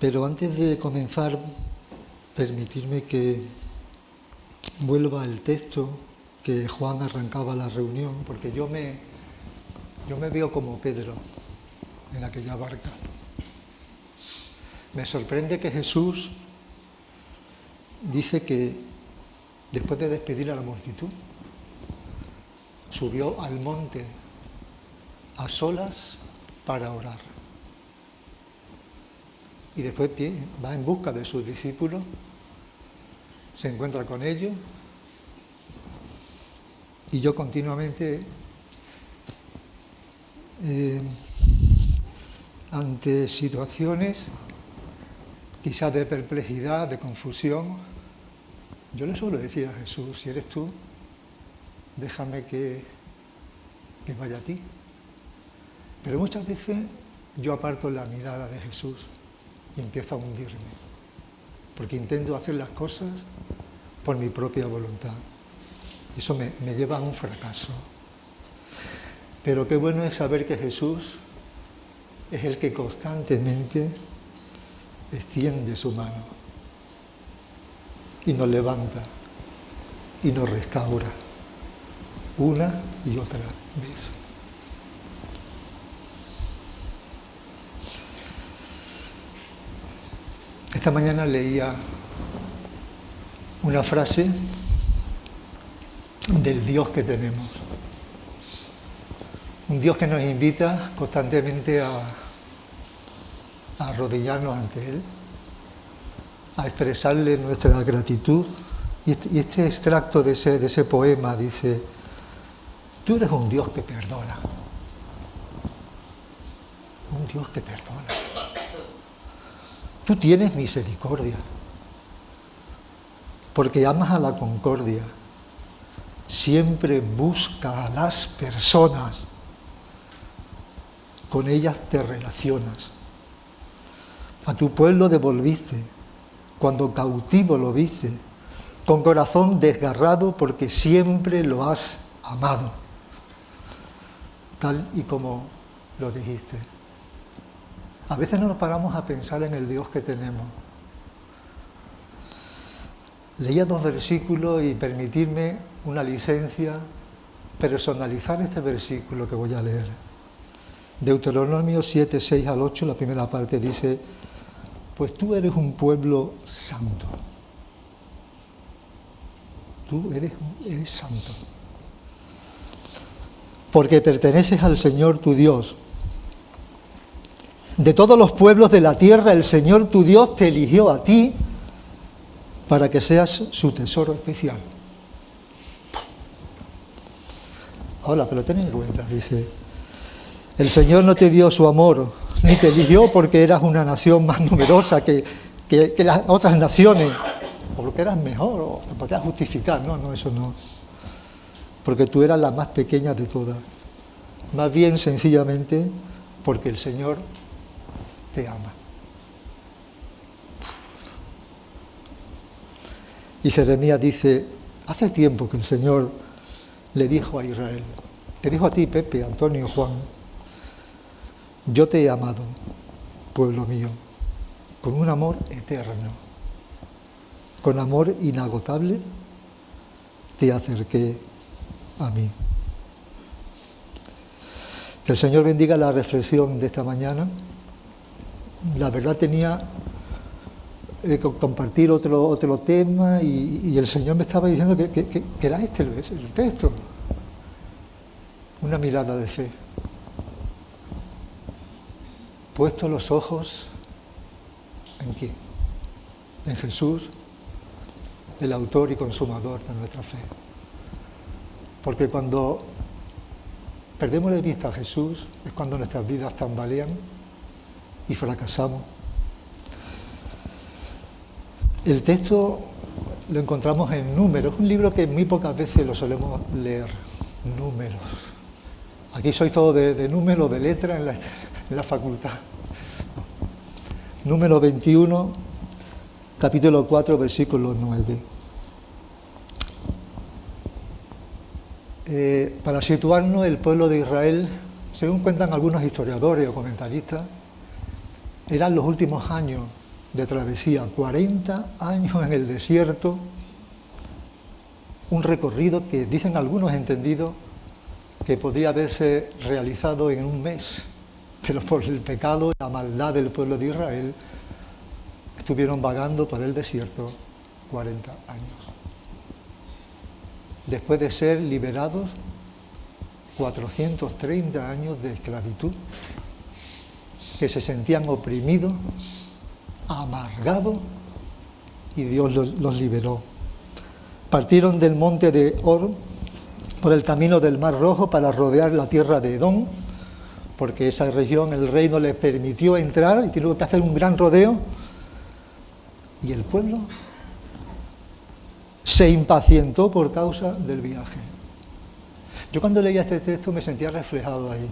Pero antes de comenzar, permitirme que vuelva al texto que Juan arrancaba la reunión, porque yo me veo como Pedro en aquella barca. Me sorprende que Jesús dice que después de despedir a la multitud, subió al monte a solas para orar. Y después va en busca de sus discípulos, se encuentra con ellos, y yo continuamente, ante situaciones quizás de perplejidad, de confusión, yo le suelo decir a Jesús: si eres tú, déjame que vaya a ti. Pero muchas veces yo aparto la mirada de Jesús y empiezo a hundirme, porque intento hacer las cosas por mi propia voluntad. Eso me lleva a un fracaso. Pero qué bueno es saber que Jesús es el que constantemente extiende su mano y nos levanta y nos restaura una y otra vez. Esta mañana leía una frase del Dios que tenemos. Un Dios que nos invita constantemente a arrodillarnos ante Él, a expresarle nuestra gratitud. Y este extracto de ese poema dice: tú eres un Dios que perdona. Un Dios que perdona. Tú tienes misericordia, porque amas a la concordia. Siempre busca a las personas, con ellas te relacionas. A tu pueblo devolviste, cuando cautivo lo viste, con corazón desgarrado, porque siempre lo has amado, tal y como lo dijiste. A veces no nos paramos a pensar en el Dios que tenemos. Leía 2 versículos y permitirme una licencia, personalizar este versículo que voy a leer. Deuteronomio 7, 6 al 8, la primera parte dice: pues tú eres un pueblo santo. Tú eres santo. Porque perteneces al Señor tu Dios. De todos los pueblos de la tierra, el Señor tu Dios te eligió a ti para que seas su tesoro especial. Ahora, pero ten en cuenta, dice: el Señor no te dio su amor, ni te eligió porque eras una nación más numerosa que las otras naciones, o porque eras mejor, o te podías justificar. No, eso no. Porque tú eras la más pequeña de todas. Más bien, sencillamente, porque el Señor te ama. Y Jeremías dice: hace tiempo que el Señor le dijo a Israel, te dijo a ti, Pepe, Antonio, Juan: yo te he amado, pueblo mío, con un amor eterno, con amor inagotable, te acerqué a mí. Que el Señor bendiga la reflexión de esta mañana. La verdad tenía que compartir otro tema y el Señor me estaba diciendo que era este el texto. Una mirada de fe. Puesto los ojos ¿en quién? En Jesús, el autor y consumador de nuestra fe. Porque cuando perdemos de vista a Jesús es cuando nuestras vidas tambalean y fracasamos. El texto lo encontramos en Números, un libro que muy pocas veces lo solemos leer. Números. Aquí soy todo de números, de letras en la facultad. Número 21, capítulo 4, versículo 9. Para situarnos, el pueblo de Israel, según cuentan algunos historiadores o comentaristas, eran los últimos años de travesía, 40 años en el desierto, un recorrido que dicen algunos entendidos que podría haberse realizado en un mes, pero por el pecado y la maldad del pueblo de Israel estuvieron vagando por el desierto 40 años. Después de ser liberados 430 años de esclavitud, que se sentían oprimidos, amargados, y Dios los liberó. Partieron del monte de Or por el camino del Mar Rojo para rodear la tierra de Edom, porque esa región el rey no les permitió entrar y tuvieron que hacer un gran rodeo. Y el pueblo se impacientó por causa del viaje. Yo cuando leía este texto me sentía reflejado ahí.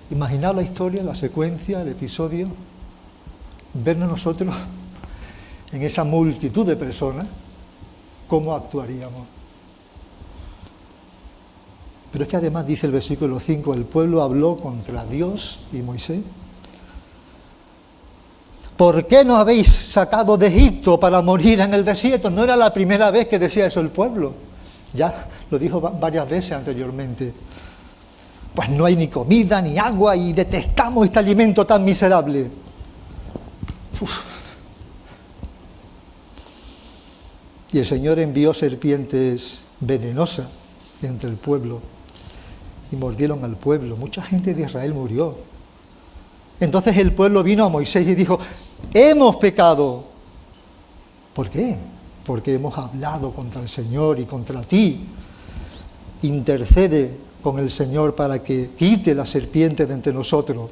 Imaginar la historia, la secuencia, el episodio, vernos nosotros en esa multitud de personas, cómo actuaríamos. Pero es que además dice el versículo 5, el pueblo habló contra Dios y Moisés. ¿Por qué nos habéis sacado de Egipto para morir en el desierto? No era la primera vez que decía eso el pueblo. Ya lo dijo varias veces anteriormente. Pues no hay ni comida ni agua y detestamos este alimento tan miserable. Uf. Y el Señor envió serpientes venenosas entre el pueblo y mordieron al pueblo. Mucha gente de Israel murió. Entonces el pueblo vino a Moisés y dijo: hemos pecado. ¿Por qué? Porque hemos hablado contra el Señor y contra ti. Intercede con el Señor para que quite la serpiente de entre nosotros.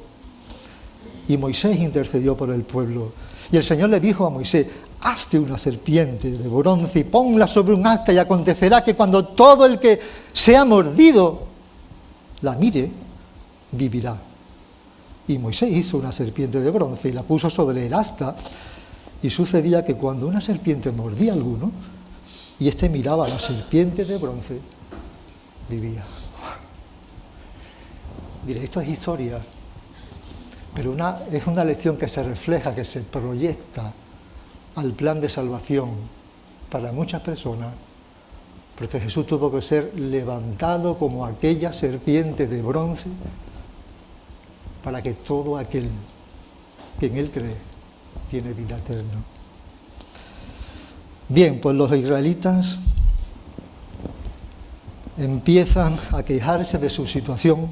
Y Moisés intercedió por el pueblo. Y el Señor le dijo a Moisés: hazte una serpiente de bronce y ponla sobre un asta, y acontecerá que cuando todo el que sea mordido la mire, vivirá. Y Moisés hizo una serpiente de bronce y la puso sobre el asta, y sucedía que cuando una serpiente mordía a alguno, y éste miraba a la serpiente de bronce, vivía. Diré, esto es historia, pero es una lección que se refleja, que se proyecta al plan de salvación para muchas personas, porque Jesús tuvo que ser levantado como aquella serpiente de bronce para que todo aquel que en Él cree tiene vida eterna. Bien, pues los israelitas empiezan a quejarse de su situación.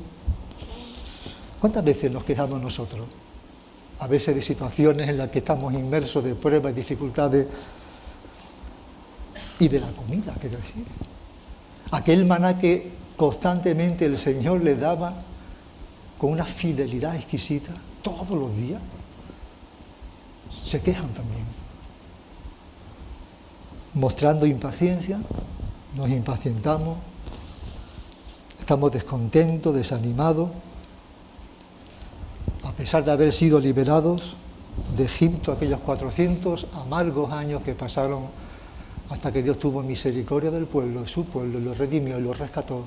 ¿Cuántas veces nos quejamos nosotros? A veces de situaciones en las que estamos inmersos, de pruebas y dificultades, y de la comida, quiero decir. Aquel maná que constantemente el Señor le daba con una fidelidad exquisita todos los días, se quejan también. Mostrando impaciencia, nos impacientamos, estamos descontentos, desanimados, a pesar de haber sido liberados de Egipto aquellos 400 amargos años que pasaron hasta que Dios tuvo misericordia del pueblo, de su pueblo, lo redimió y lo rescató.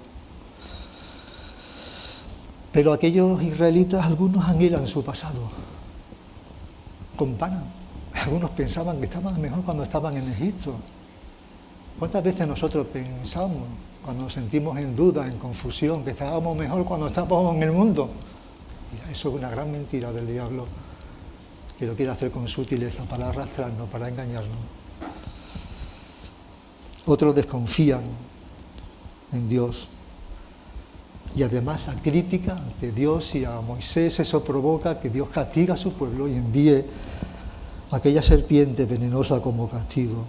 Pero aquellos israelitas, algunos anhelan su pasado, comparan. Algunos pensaban que estaban mejor cuando estaban en Egipto. ¿Cuántas veces nosotros pensamos, cuando nos sentimos en duda, en confusión, que estábamos mejor cuando estábamos en el mundo? Mira, eso es una gran mentira del diablo, que lo quiere hacer con sutileza para arrastrarnos, para engañarnos. Otros desconfían en Dios. Y además la crítica ante Dios y a Moisés, eso provoca que Dios castiga a su pueblo y envíe aquella serpiente venenosa como castigo.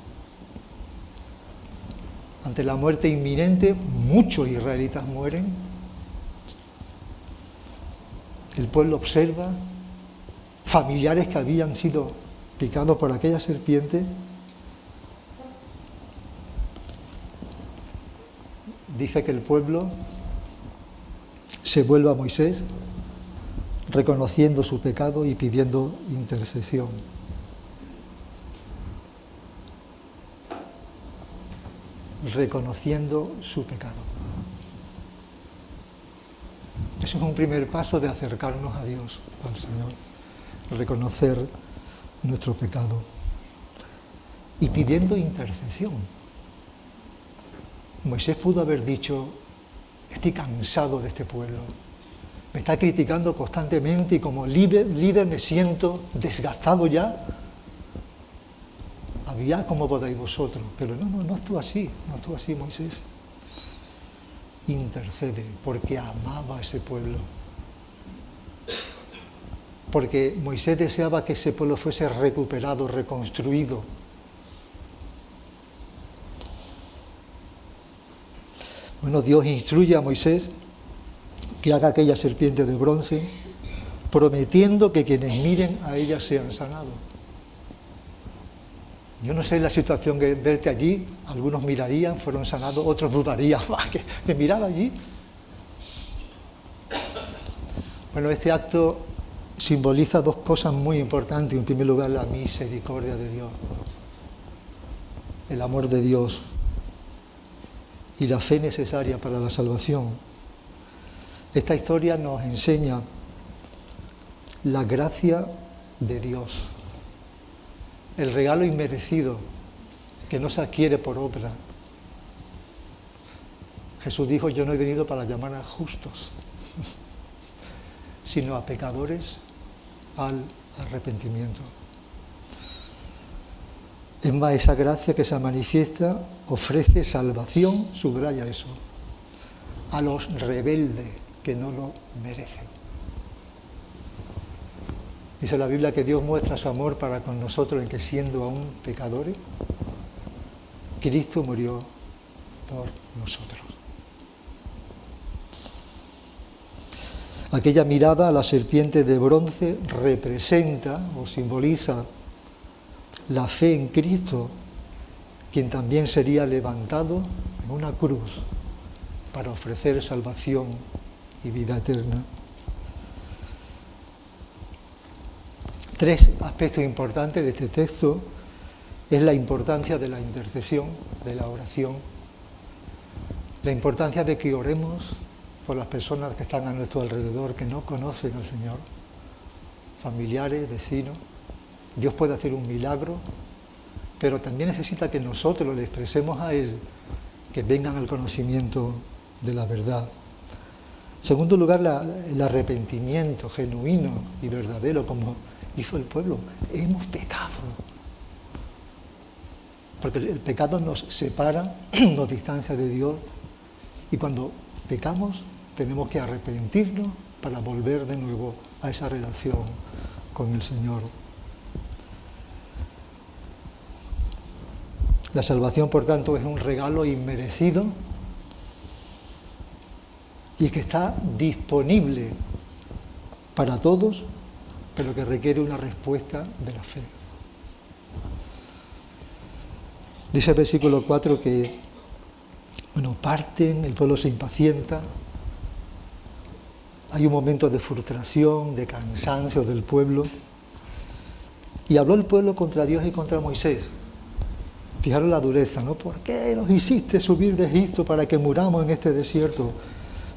Ante la muerte inminente, muchos israelitas mueren. El pueblo observa familiares que habían sido picados por aquella serpiente. Dice que el pueblo se vuelve a Moisés, reconociendo su pecado y pidiendo intercesión. Reconociendo su pecado. Eso es un primer paso de acercarnos a Dios, al Señor. Reconocer nuestro pecado y pidiendo intercesión. Moisés pudo haber dicho: estoy cansado de este pueblo, me está criticando constantemente y como líder me siento desgastado ya. Había como podéis vosotros, pero no estuvo así, Moisés. Intercede porque amaba a ese pueblo. Porque Moisés deseaba que ese pueblo fuese recuperado, reconstruido. Bueno, Dios instruye a Moisés que haga aquella serpiente de bronce, prometiendo que quienes miren a ella sean sanados. Yo no sé la situación que verte allí, algunos mirarían, fueron sanados, otros dudarían, que de mirar allí. Bueno, este acto simboliza dos cosas muy importantes. En primer lugar, la misericordia de Dios, el amor de Dios y la fe necesaria para la salvación. Esta historia nos enseña la gracia de Dios, el regalo inmerecido que no se adquiere por obra. Jesús dijo: yo no he venido para llamar a justos, sino a pecadores al arrepentimiento. Es más, esa gracia que se manifiesta ofrece salvación, subraya eso, a los rebeldes que no lo merecen. Dice la Biblia que Dios muestra su amor para con nosotros en que, siendo aún pecadores, Cristo murió por nosotros. Aquella mirada a la serpiente de bronce representa o simboliza la fe en Cristo, quien también sería levantado en una cruz para ofrecer salvación y vida eterna. Tres aspectos importantes de este texto es la importancia de la intercesión, de la oración, la importancia de que oremos por las personas que están a nuestro alrededor, que no conocen al Señor, familiares, vecinos. Dios puede hacer un milagro, pero también necesita que nosotros le expresemos a Él, que vengan al conocimiento de la verdad. En segundo lugar, el arrepentimiento genuino y verdadero, como hizo el pueblo. Hemos pecado. Porque el pecado nos separa, nos distancia de Dios, y cuando pecamos tenemos que arrepentirnos para volver de nuevo a esa relación con el Señor. La salvación, por tanto, es un regalo inmerecido y que está disponible para todos, pero que requiere una respuesta de la fe. Dice el versículo 4 que, parten, el pueblo se impacienta, hay un momento de frustración, de cansancio del pueblo, y habló el pueblo contra Dios y contra Moisés. Fijaros la dureza, ¿no? ¿Por qué nos hiciste subir de Egipto para que muramos en este desierto?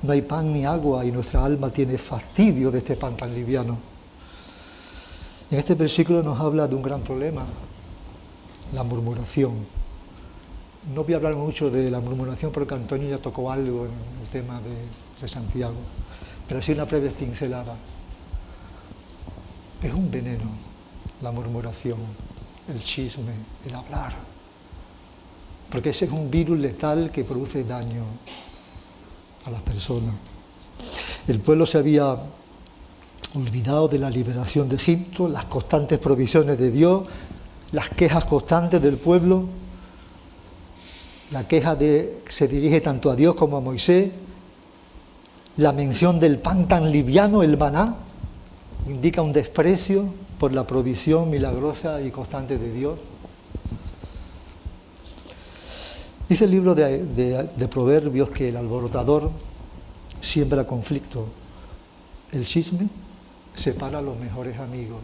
No hay pan ni agua y nuestra alma tiene fastidio de este pan tan liviano. En este versículo nos habla de un gran problema, la murmuración. No voy a hablar mucho de la murmuración porque Antonio ya tocó algo en el tema de Santiago, pero sí una breve pincelada. Es un veneno la murmuración, el chisme, el hablar, porque ese es un virus letal que produce daño a las personas. El pueblo se había olvidado de la liberación de Egipto, las constantes provisiones de Dios, las quejas constantes del pueblo, la queja se dirige tanto a Dios como a Moisés, la mención del pan tan liviano, el maná, indica un desprecio por la provisión milagrosa y constante de Dios. Dice el libro de Proverbios que el alborotador siembra conflicto, el chisme separa a los mejores amigos,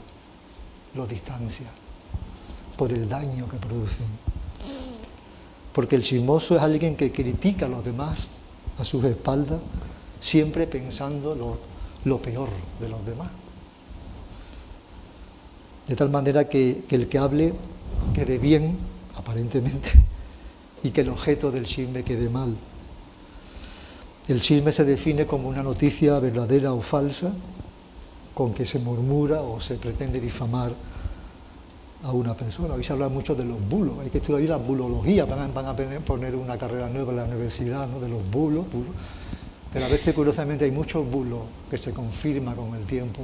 los distancia por el daño que producen. Porque el chismoso es alguien que critica a los demás a sus espaldas, siempre pensando lo peor de los demás. de tal manera que el que hable quede bien, aparentemente, y que el objeto del chisme quede mal. El chisme se define como una noticia verdadera o falsa con que se murmura o se pretende difamar a una persona. Hoy se habla mucho de los bulos, hay que estudiar la bulología, van a poner una carrera nueva en la universidad, ¿no?, de los bulos, pero a veces curiosamente hay muchos bulos que se confirma con el tiempo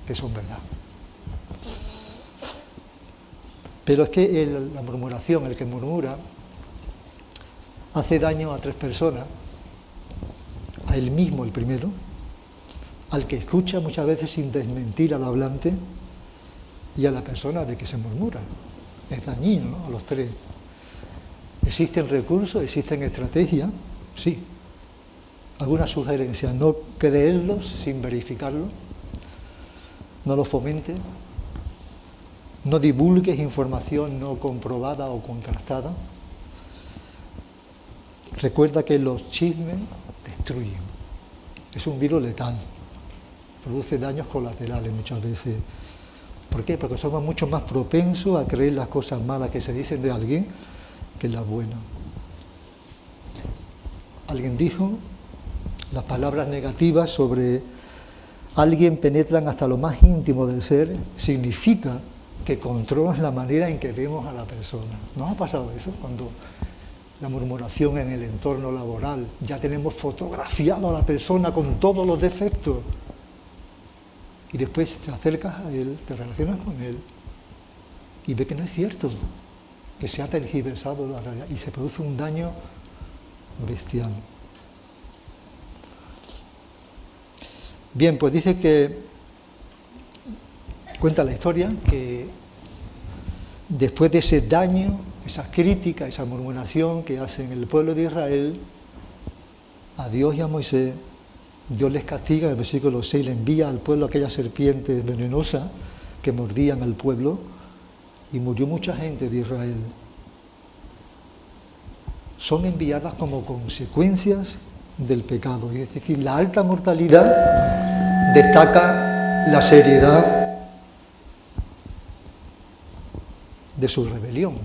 que son verdad. Pero es que la murmuración, el que murmura, hace daño a tres personas, a él mismo el primero, al que escucha muchas veces sin desmentir al hablante y a la persona de que se murmura. Es dañino, ¿no?, a los tres. ¿Existen recursos? ¿Existen estrategias? Sí. ¿Alguna sugerencia? No creerlos sin verificarlos. No los fomentes. No divulgues información no comprobada o contrastada. Recuerda que los chismes destruyen. Es un virus letal. Produce daños colaterales muchas veces. ¿Por qué? Porque somos mucho más propensos a creer las cosas malas que se dicen de alguien que las buenas. Alguien dijo, las palabras negativas sobre alguien penetran hasta lo más íntimo del ser, significa que controlan la manera en que vemos a la persona. ¿No ha pasado eso? Cuando la murmuración en el entorno laboral, ya tenemos fotografiado a la persona con todos los defectos. Y después te acercas a él, te relacionas con él y ves que no es cierto, que se ha tergiversado la realidad y se produce un daño bestial. Bien, pues dice que, cuenta la historia, que después de ese daño, esa crítica, esa murmuración que hacen el pueblo de Israel, a Dios y a Moisés, Dios les castiga, en el versículo 6, le envía al pueblo aquellas serpientes venenosas que mordían al pueblo y murió mucha gente de Israel. Son enviadas como consecuencias del pecado, es decir, la alta mortalidad destaca la seriedad de su rebelión.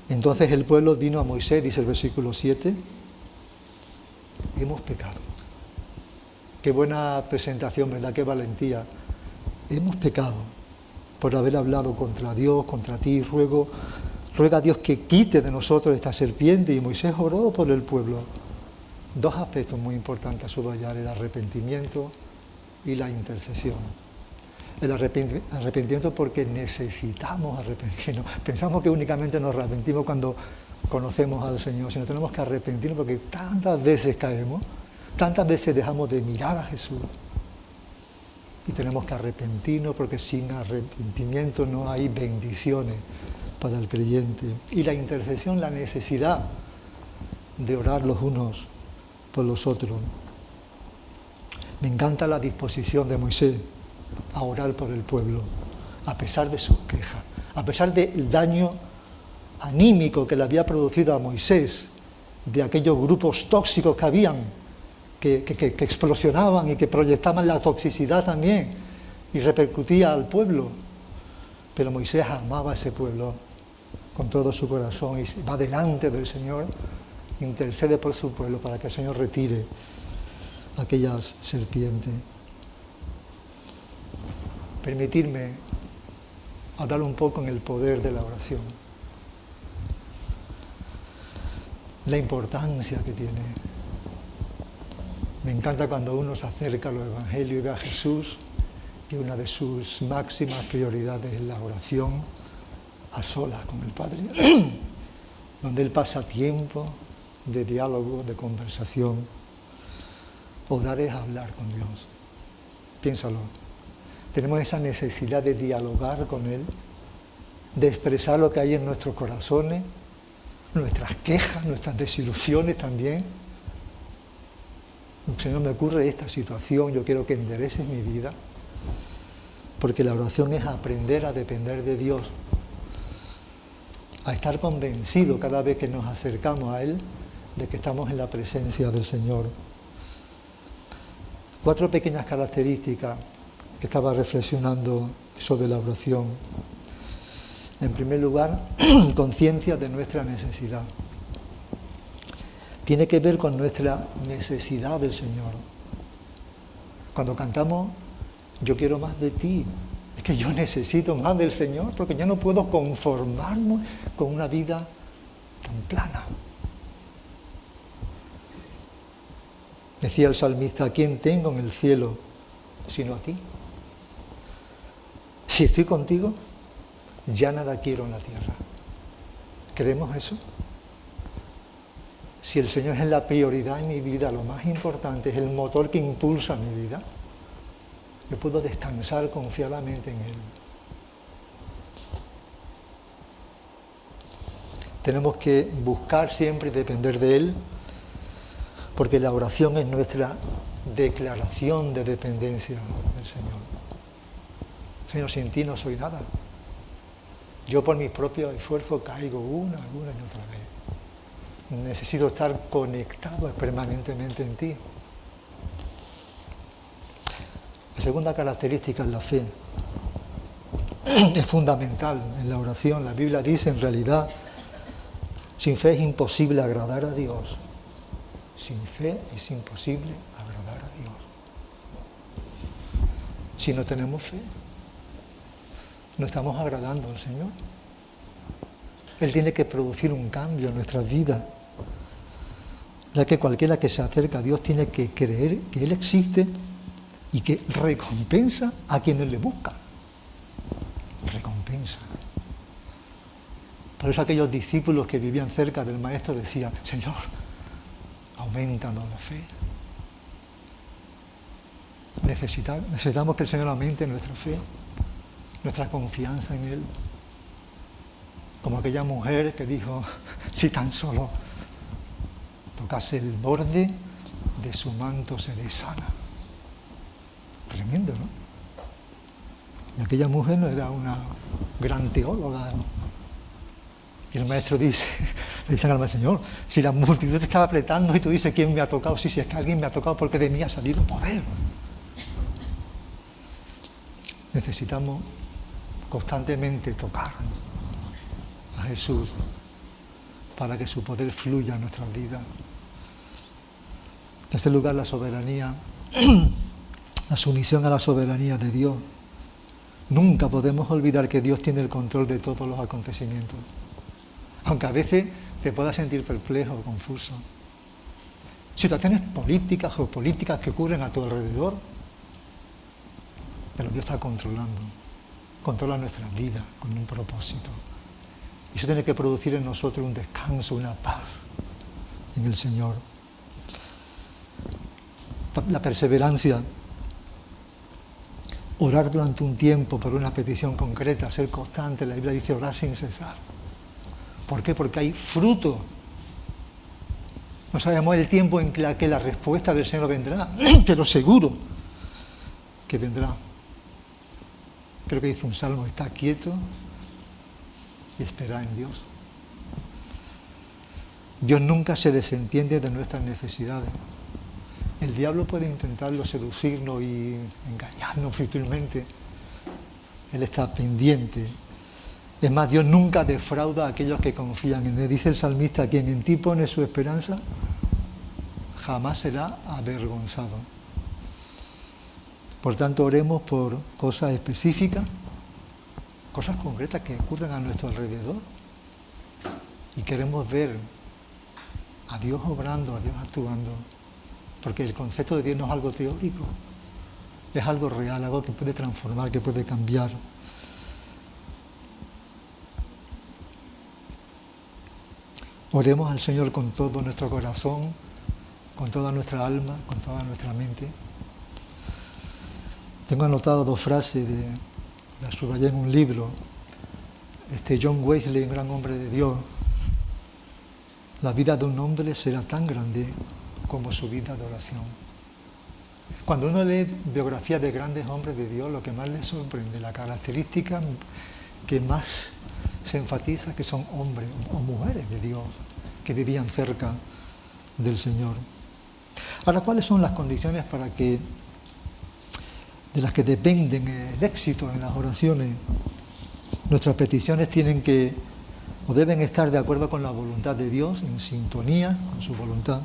Entonces el pueblo vino a Moisés, dice el versículo 7, hemos pecado. Qué buena presentación, ¿verdad? Qué valentía. Hemos pecado por haber hablado contra Dios, contra ti. Ruega a Dios que quite de nosotros esta serpiente. Y Moisés oró por el pueblo. Dos aspectos muy importantes a subrayar: el arrepentimiento y la intercesión. El arrepentimiento porque necesitamos arrepentirnos. Pensamos que únicamente nos arrepentimos cuando conocemos al Señor, sino tenemos que arrepentirnos porque tantas veces caemos, tantas veces dejamos de mirar a Jesús y tenemos que arrepentirnos porque sin arrepentimiento no hay bendiciones para el creyente. Y la intercesión, la necesidad de orar los unos por los otros. Me encanta la disposición de Moisés a orar por el pueblo, a pesar de sus quejas, a pesar del daño anímico que le había producido a Moisés, de aquellos grupos tóxicos que habían, que explosionaban y que proyectaban la toxicidad también y repercutía al pueblo. Pero Moisés amaba a ese pueblo con todo su corazón y va delante del Señor, intercede por su pueblo para que el Señor retire aquellas serpientes. Permitirme hablar un poco en el poder de la oración, la importancia que tiene. Me encanta cuando uno se acerca a los evangelios y ve a Jesús, que una de sus máximas prioridades es la oración a solas con el Padre, donde Él pasa tiempo de diálogo, de conversación. Orar es hablar con Dios. Piénsalo. Tenemos esa necesidad de dialogar con Él, de expresar lo que hay en nuestros corazones, nuestras quejas, nuestras desilusiones también. Señor, me ocurre esta situación, yo quiero que endereces mi vida, porque la oración es aprender a depender de Dios, a estar convencido cada vez que nos acercamos a Él de que estamos en la presencia del Señor. 4 pequeñas características que estaba reflexionando sobre la oración. En primer lugar, conciencia de nuestra necesidad. Tiene que ver con nuestra necesidad del Señor. Cuando cantamos, yo quiero más de ti, es que yo necesito más del Señor, porque yo no puedo conformarme con una vida tan plana. Decía el salmista, ¿a quién tengo en el cielo sino a ti? Si estoy contigo, ya nada quiero en la tierra. ¿Creemos eso? Si el Señor es la prioridad en mi vida, lo más importante, es el motor que impulsa mi vida, yo puedo descansar confiadamente en Él. Tenemos que buscar siempre y depender de Él, porque la oración es nuestra declaración de dependencia del Señor. Señor, sin ti no soy nada. Yo por mis propios esfuerzos caigo una y otra vez. Necesito estar conectado permanentemente en ti. La segunda característica es la fe. Es fundamental en la oración. La Biblia dice, en realidad, sin fe es imposible agradar a Dios. Sin fe es imposible agradar a Dios. Si no tenemos fe, no estamos agradando al Señor. Él tiene que producir un cambio en nuestras vidas, ya que cualquiera que se acerca a Dios tiene que creer que Él existe y que recompensa a quienes le buscan. Recompensa. Por eso aquellos discípulos que vivían cerca del Maestro decían, Señor, aumentanos la fe. Necesitamos que el Señor aumente nuestra fe, nuestra confianza en Él. Como aquella mujer que dijo, si tan solo tocase el borde de su manto seré sana. Tremendo, ¿no? Y aquella mujer no era una gran teóloga, ¿no? Y el Maestro dice, le dicen al Señor, si la multitud te estaba apretando y tú dices, ¿quién me ha tocado? Sí, es que alguien me ha tocado porque de mí ha salido poder. Necesitamos constantemente tocar a Jesús para que su poder fluya en nuestras vidas. En tercer lugar, la soberanía, la sumisión a la soberanía de Dios. Nunca podemos olvidar que Dios tiene el control de todos los acontecimientos. Aunque a veces te puedas sentir perplejo o confuso. Situaciones políticas o políticas que ocurren a tu alrededor, pero Dios está controlando. Controla nuestras vidas con un propósito. Y eso tiene que producir en nosotros un descanso, una paz en el Señor. La perseverancia. Orar durante un tiempo por una petición concreta, ser constante. La Biblia dice orar sin cesar. ¿Por qué? Porque hay fruto. No sabemos el tiempo en que la respuesta del Señor vendrá, pero seguro que vendrá. Creo que dice un salmo, está quieto y espera en Dios. Dios nunca se desentiende de nuestras necesidades. El diablo puede intentarlo seducirnos y engañarnos sutilmente. Él está pendiente. Es más, Dios nunca defrauda a aquellos que confían en Él. Dice el salmista, quien en ti pone su esperanza, jamás será avergonzado. Por tanto, oremos por cosas específicas, cosas concretas que ocurren a nuestro alrededor. Y queremos ver a Dios obrando, a Dios actuando. Porque el concepto de Dios no es algo teórico, es algo real, algo que puede transformar, que puede cambiar. Oremos al Señor con todo nuestro corazón, con toda nuestra alma, con toda nuestra mente. Tengo anotado 2 frases, las subrayé en un libro. John Wesley, un gran hombre de Dios. La vida de un hombre será tan grande como su vida de oración. Cuando uno lee biografías de grandes hombres de Dios, lo que más les sorprende, la característica que más se enfatiza es que son hombres o mujeres de Dios que vivían cerca del Señor. Ahora, ¿cuáles son las condiciones para que de las que dependen el éxito en las oraciones. Nuestras peticiones tienen que o deben estar de acuerdo con la voluntad de Dios, en sintonía con su voluntad.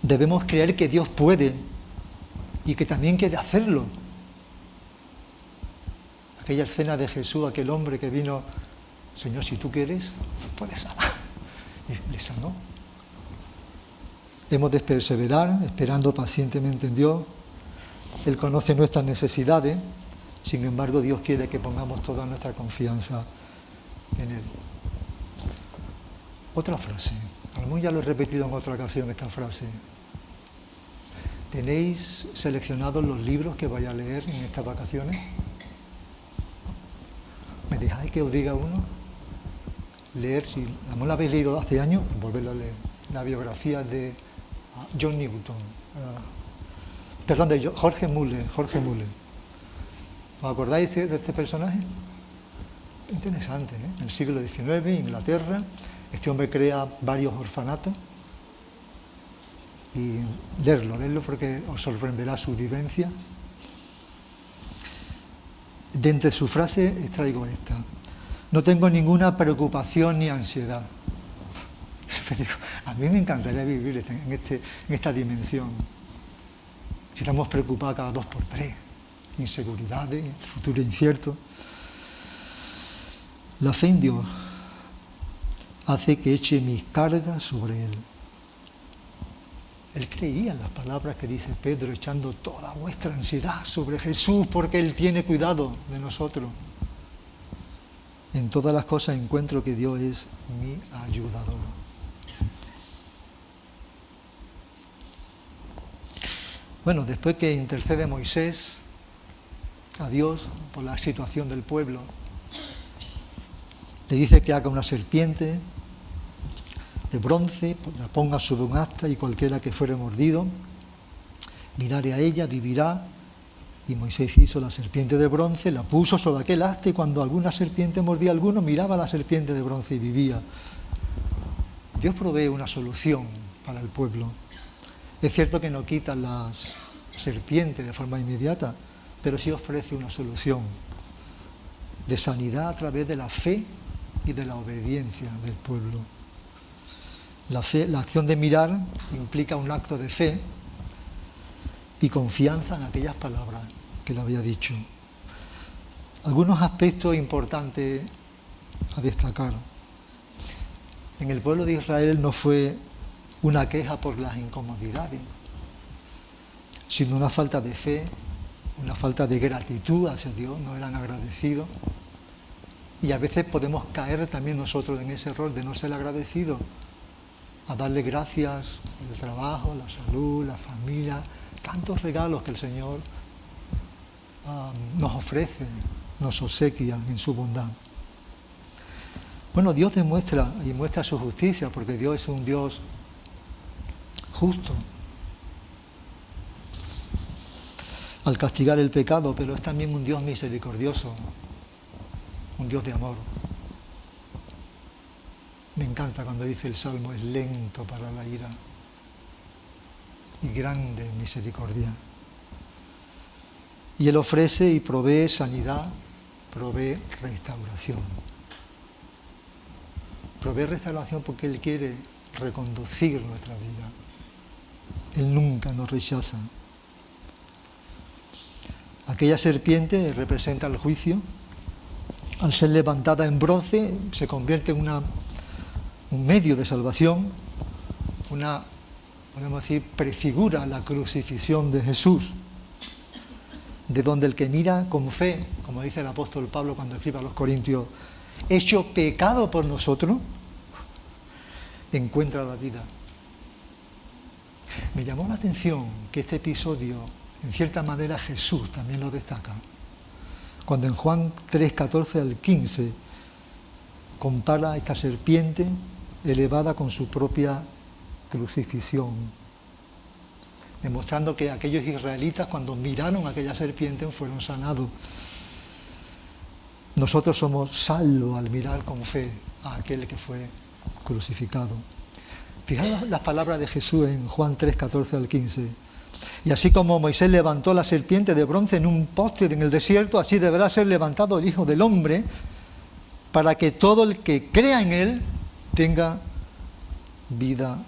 Debemos creer que Dios puede y que también quiere hacerlo. Aquella escena de Jesús, aquel hombre que vino, Señor, si tú quieres, puedes sanar. Y le sanó. Hemos de perseverar esperando pacientemente en Dios. Él conoce nuestras necesidades, sin embargo Dios quiere que pongamos toda nuestra confianza en Él. Otra frase, a lo mejor ya lo he repetido en otra ocasión esta frase. ¿Tenéis seleccionados los libros que vais a leer en estas vacaciones? ¿Me dejáis que os diga uno? Leer, si a lo mejor la habéis leído hace años, volverlo a leer. La biografía de John Newton, perdón, de Jorge Muller. ¿Os acordáis de este personaje? Interesante, ¿eh? En el siglo XIX, Inglaterra, este hombre crea varios orfanatos y leerlo porque os sorprenderá su vivencia. De entre sus frases extraigo esta: no tengo ninguna preocupación ni ansiedad. A mí me encantaría vivir en esta dimensión. Si estamos preocupados cada 2 por 3, inseguridades, futuro incierto. La fe en Dios hace que eche mis cargas sobre Él. Él creía en las palabras que dice Pedro, echando toda vuestra ansiedad sobre Jesús, porque Él tiene cuidado de nosotros. En todas las cosas encuentro que Dios es mi ayudador. Bueno, después que intercede Moisés a Dios por la situación del pueblo, le dice que haga una serpiente de bronce, la ponga sobre un asta y cualquiera que fuere mordido, mirare a ella, vivirá. Y Moisés hizo la serpiente de bronce, la puso sobre aquel asta y cuando alguna serpiente mordía a alguno, miraba a la serpiente de bronce y vivía. Dios provee una solución para el pueblo. Es cierto que no quita las serpientes de forma inmediata, pero sí ofrece una solución de sanidad a través de la fe y de la obediencia del pueblo. La fe, la acción de mirar implica un acto de fe y confianza en aquellas palabras que le había dicho. Algunos aspectos importantes a destacar. En el pueblo de Israel no fue una queja por las incomodidades, sino una falta de fe, una falta de gratitud hacia Dios, no eran agradecidos. Y a veces podemos caer también nosotros en ese error de no ser agradecidos, a darle gracias por el trabajo, la salud, la familia, tantos regalos que el Señor nos ofrece, nos obsequia en su bondad. Bueno, Dios demuestra y muestra su justicia, porque Dios es un Dios justo al castigar el pecado, pero es también un Dios misericordioso, un Dios de amor. Me encanta cuando dice el Salmo, es lento para la ira y grande en misericordia. Y Él ofrece y provee sanidad, provee restauración. Provee restauración porque Él quiere reconducir nuestra vida. Él nunca nos rechaza. Aquella serpiente representa el juicio. Al ser levantada en bronce, se convierte en un medio de salvación, podemos decir, prefigura la crucifixión de Jesús, de donde el que mira con fe, como dice el apóstol Pablo cuando escribe a los Corintios, hecho pecado por nosotros, encuentra la vida. Me llamó la atención que este episodio, en cierta manera, Jesús también lo destaca. Cuando en Juan 3, 14 al 15 compara esta serpiente elevada con su propia crucifixión, demostrando que aquellos israelitas cuando miraron a aquella serpiente fueron sanados. Nosotros somos salvos al mirar con fe a aquel que fue crucificado. Fijaos las palabras de Jesús en Juan 3, 14 al 15. Y así como Moisés levantó la serpiente de bronce en un poste en el desierto, así deberá ser levantado el Hijo del Hombre, para que todo el que crea en Él tenga vida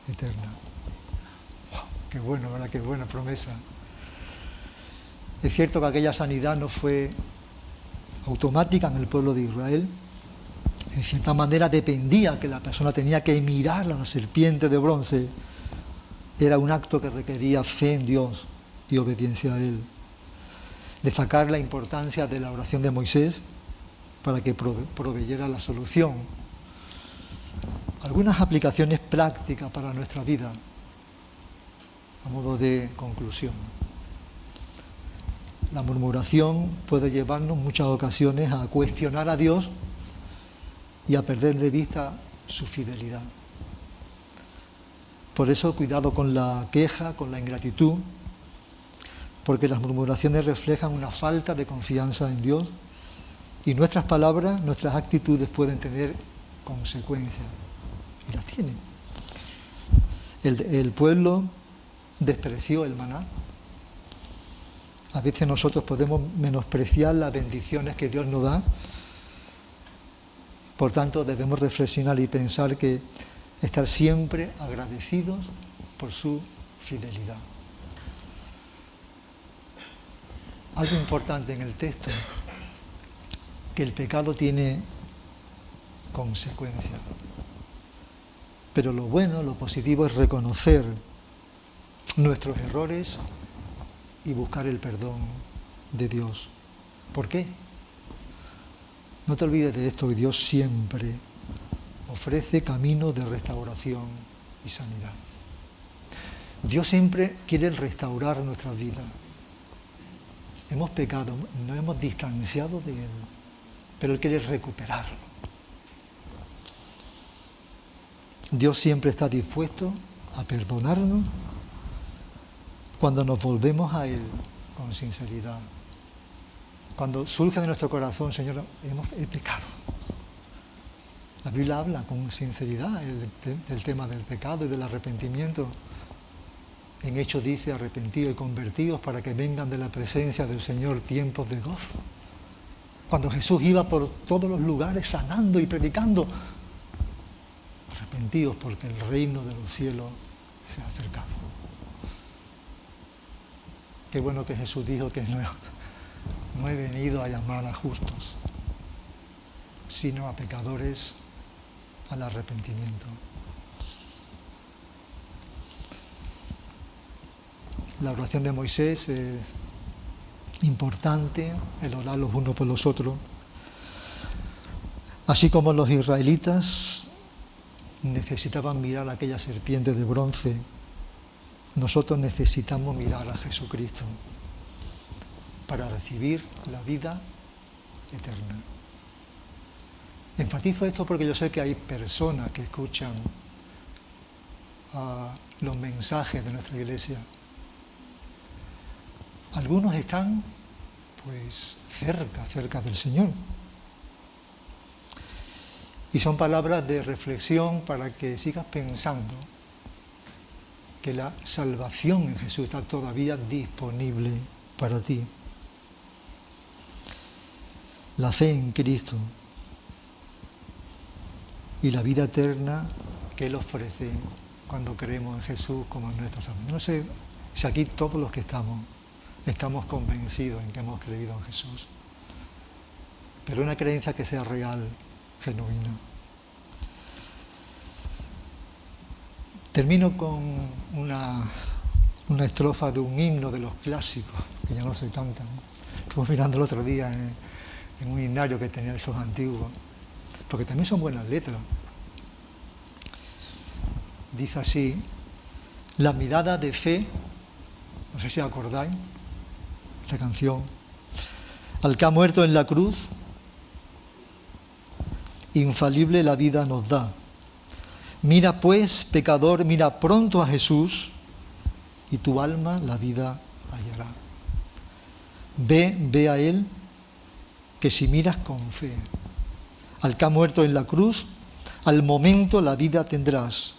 eterna. ¡Wow! Qué bueno, ¿verdad? Qué buena promesa. Es cierto que aquella sanidad no fue automática en el pueblo de Israel. En cierta manera dependía que la persona tenía que mirar a la serpiente de bronce. Era un acto que requería fe en Dios y obediencia a Él. Destacar la importancia de la oración de Moisés para que proveyera la solución. Algunas aplicaciones prácticas para nuestra vida, a modo de conclusión. La murmuración puede llevarnos en muchas ocasiones a cuestionar a Dios y a perder de vista su fidelidad. Por eso, cuidado con la queja, con la ingratitud, porque las murmuraciones reflejan una falta de confianza en Dios y nuestras palabras, nuestras actitudes pueden tener consecuencias, y las tienen. El pueblo despreció el maná. A veces nosotros podemos menospreciar las bendiciones que Dios nos da. Por tanto, debemos reflexionar y pensar que estar siempre agradecidos por su fidelidad. Algo importante en el texto, que el pecado tiene consecuencias. Pero lo bueno, lo positivo es reconocer nuestros errores y buscar el perdón de Dios. ¿Por qué? No te olvides de esto, que Dios siempre ofrece caminos de restauración y sanidad. Dios siempre quiere restaurar nuestra vida. Hemos pecado, nos hemos distanciado de Él, pero Él quiere recuperarlo. Dios siempre está dispuesto a perdonarnos cuando nos volvemos a Él con sinceridad. Cuando surge de nuestro corazón, Señor, he pecado. La Biblia habla con sinceridad del tema del pecado y del arrepentimiento. En Hechos dice, arrepentidos y convertidos para que vengan de la presencia del Señor tiempos de gozo. Cuando Jesús iba por todos los lugares sanando y predicando, arrepentidos porque el reino de los cielos se ha acercado. Qué bueno que Jesús dijo que no he venido a llamar a justos, sino a pecadores al arrepentimiento. La oración de Moisés es importante, el orar los unos por los otros. Así como los israelitas necesitaban mirar a aquella serpiente de bronce, nosotros necesitamos mirar a Jesucristo para recibir la vida eterna. Enfatizo esto porque yo sé que hay personas que escuchan los mensajes de nuestra iglesia. Algunos están pues cerca del Señor. Y son palabras de reflexión para que sigas pensando que la salvación en Jesús está todavía disponible para ti. La fe en Cristo y la vida eterna que Él ofrece cuando creemos en Jesús como nuestro Salvador. No sé si aquí todos los que estamos convencidos en que hemos creído en Jesús, pero una creencia que sea real, genuina. Termino con una estrofa de un himno de los clásicos, que ya no se cantan. Estuve mirando el otro día en un himnario que tenía esos antiguos, porque también son buenas letras. Dice así: la mirada de fe, no sé si acordáis, esta canción, al que ha muerto en la cruz, infalible la vida nos da. Mira pues, pecador, mira pronto a Jesús, y tu alma la vida hallará. Ve a Él, que si miras con fe, al que ha muerto en la cruz, al momento la vida tendrás.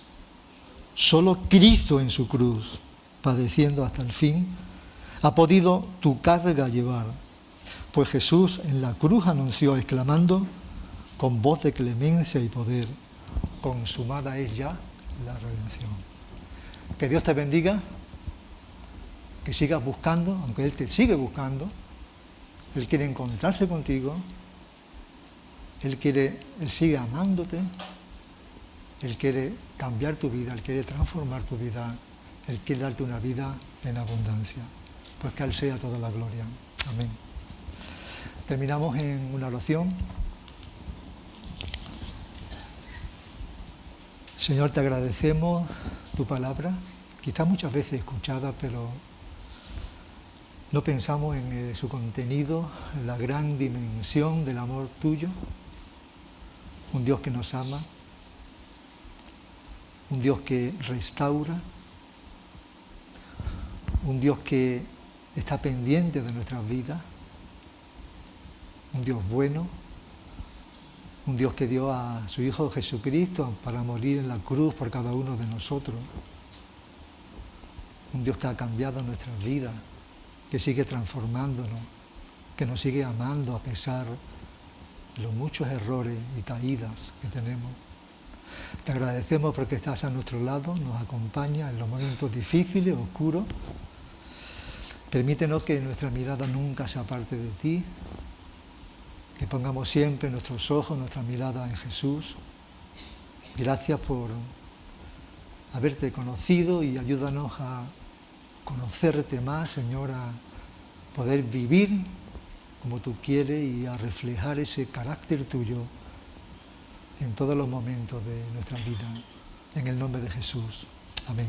Solo Cristo en su cruz padeciendo hasta el fin, ha podido tu carga llevar. Pues Jesús en la cruz anunció, exclamando con voz de clemencia y poder: consumada es ya la redención. Que Dios te bendiga, que sigas buscando, aunque Él te sigue buscando. Él quiere encontrarse contigo, Él sigue amándote, Él quiere cambiar tu vida, Él quiere transformar tu vida, Él quiere darte una vida en abundancia. Pues que a Él sea toda la gloria. Amén. Terminamos en una oración. Señor, te agradecemos tu palabra, quizás muchas veces escuchada, pero no pensamos en su contenido, en la gran dimensión del amor tuyo, un Dios que nos ama, un Dios que restaura, un Dios que está pendiente de nuestras vidas, un Dios bueno, un Dios que dio a su Hijo Jesucristo para morir en la cruz por cada uno de nosotros, un Dios que ha cambiado nuestras vidas, que sigue transformándonos, que nos sigue amando a pesar de los muchos errores y caídas que tenemos. Te agradecemos porque estás a nuestro lado, nos acompañas en los momentos difíciles, oscuros. Permítenos que nuestra mirada nunca se aparte de ti, que pongamos siempre nuestros ojos, nuestra mirada en Jesús. Gracias por haberte conocido y ayúdanos a conocerte más, Señor, a poder vivir como tú quieres y a reflejar ese carácter tuyo en todos los momentos de nuestra vida. En el nombre de Jesús. Amén.